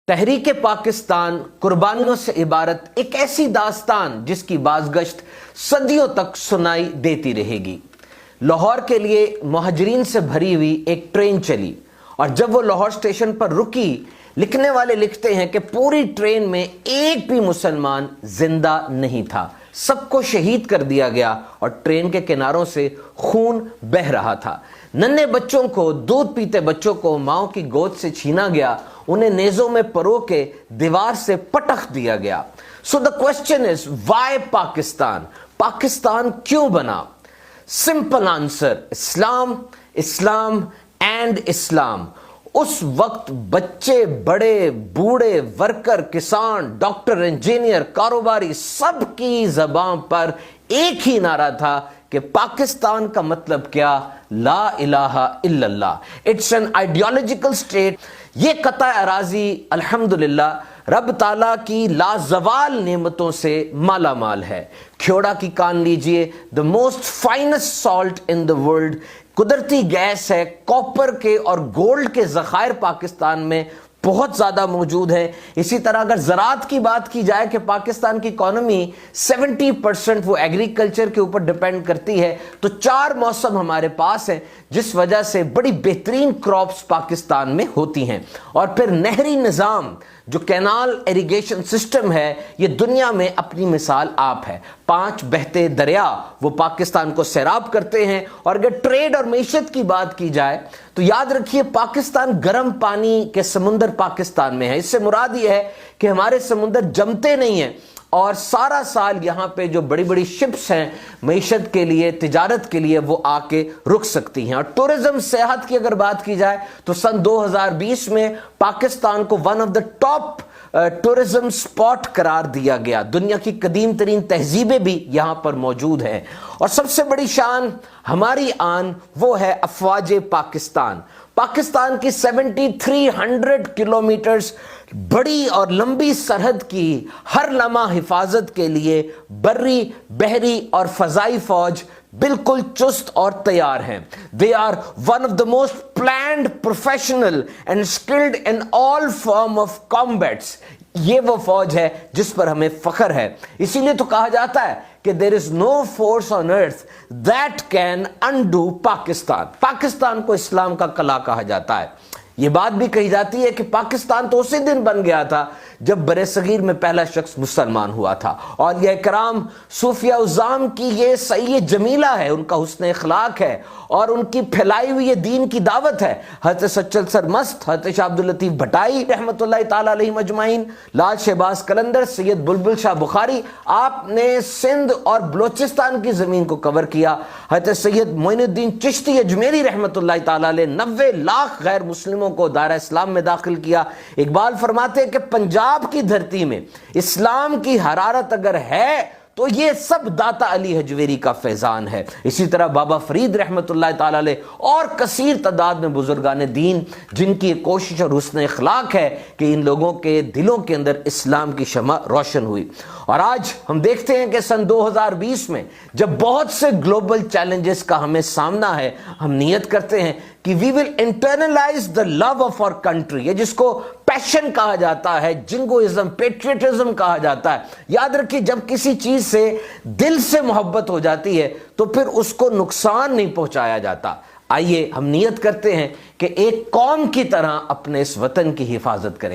तहरीक पाकिस्तान कुर्बानियों से इबारत एक ऐसी दास्तान जिसकी बाज़गश्त सदियों तक सुनाई देती रहेगी। लाहौर के लिए मुहाजिरीन से भरी हुई एक ट्रेन चली और जब वो लाहौर स्टेशन पर रुकी, लिखने वाले लिखते हैं कि पूरी ट्रेन में एक भी मुसलमान जिंदा नहीं था, सबको शहीद कर दिया गया और ट्रेन के किनारों से खून बह रहा था। नन्हे बच्चों को, दूध पीते बच्चों को माओ की गोद से छीना गया, उन्हें नेज़ों में परो के दीवार से पटक दिया गया। So the question is why Pakistan? Pakistan क्यों बना? Simple answer, Islam, Islam and Islam. उस वक्त बच्चे, बड़े, बूढ़े, वर्कर, किसान, डॉक्टर, इंजीनियर, कारोबारी, सबकी ज़बान पर एक ही नारा था कि पाकिस्तान का मतलब क्या? ला इलाहा इल्लल्लाह। It's an ideological state. ये कता अराजी अल्हम्दुलिल्लाह रब ताला की लाजवाल नेमतों से माला माल है। ख्योड़ा की कान लीजिए, the most finest salt in the world. कुदरती गैस है, कॉपर के और गोल्ड के ज़खायर पाकिस्तान में बहुत ज़्यादा मौजूद है। इसी तरह अगर ज़राअत की बात की जाए कि पाकिस्तान की इकॉनमी 70% वो एग्रीकल्चर के ऊपर डिपेंड करती है, तो 4 मौसम हमारे पास हैं जिस वजह से बड़ी बेहतरीन क्रॉप्स पाकिस्तान में होती हैं। और फिर नहरी निज़ाम, जो कैनाल इरिगेशन सिस्टम है, ये दुनिया में अपनी मिसाल आप है। 5 बहते दरिया वो पाकिस्तान को सैराब करते हैं। और अगर ट्रेड और मईशत की बात की जाए तो याद रखिए, पाकिस्तान गर्म पानी के समुंदर पाकिस्तान में है। इससे मुराद ये है कि हमारे समुंदर जमते नहीं हैं और सारा साल यहाँ पे जो बड़ी बड़ी शिप्स हैं मईशत के लिए, तिजारत के लिए, वो आके रुक सकती हैं। और टूरिज्म, सेहत की अगर बात की जाए तो सन 2020 में पाकिस्तान को one of the top tourism spot करार दिया गया। दुनिया की कदीम तरीन तहजीबें भी यहाँ पर मौजूद हैं। और सबसे बड़ी शान, हमारी आन, वो है अफवाज पाकिस्तान। पाकिस्तान की 7300 किलोमीटर्स बड़ी और लंबी सरहद की हर लम्हा हिफाजत के लिए बर्री, बहरी और फजाई फौज बिल्कुल चुस्त और तैयार हैं। They are one of the most planned, professional and skilled in all form of combats. ये वो फौज है जिस पर हमें फख्र है। इसीलिए तो कहा जाता है कि there is no force on earth that can undo Pakistan. Pakistan को इस्लाम का कला कहा जाता है। ये बात भी कही जाती है कि पाकिस्तान तो उसी दिन बन गया था जब बरे-सगीर में पहला शख्स मुसलमान हुआ था। और यह कराम सूफिया उज़ाम की ये सही जमीला है, उनका हुस्न इखलाक है और उनकी फैलाई हुई ये दीन की दावत है। हज़रत सच्चल सर मस्त, हज़रत शाह अब्दुल लतीफ़ भटाई रहमतुल्लाहि ताला अलैहि अजमाइन, लाल शहबाज कलंदर, सैयद बुलबुल शाह बुखारी, आपने सिंध और बलोचिस्तान की ज़मीन को कवर किया। हज़रत सैयद मोइनुद्दीन चिश्ती अजमेरी रहमतुल्लाहि ताला अलैहि 90 लाख गैर मुस्लिमों को दायरा इस्लाम में दाखिल किया। इकबाल फरमाते हैं कि पंजाब की धरती में इस्लाम की हरारत अगर है तो ये सब दाता अली हजवेरी का फैजान है। इसी तरह बाबा फरीद रहमतुल्लाह ताला अलैह और कसीर तादाद में बुजुर्गान दीन, जिनकी कोशिश और हुस्न इखलाक है कि इन लोगों के दिलों के अंदर इस्लाम की शमा रोशन हुई। और आज हम देखते हैं कि सन 2020 में जब बहुत से ग्लोबल चैलेंजेस का हमें सामना है, हम नियत करते हैं कि we will internalise the love of our country. ये जिसको पैशन कहा जाता है, जिंगोइज्म, पेट्रियटिज्म कहा जाता है। याद रखिए, जब किसी चीज से दिल से मोहब्बत हो जाती है तो फिर उसको नुकसान नहीं पहुंचाया जाता। आइए हम नियत करते हैं कि एक कौम की तरह अपने इस वतन की हिफाजत करेंगे।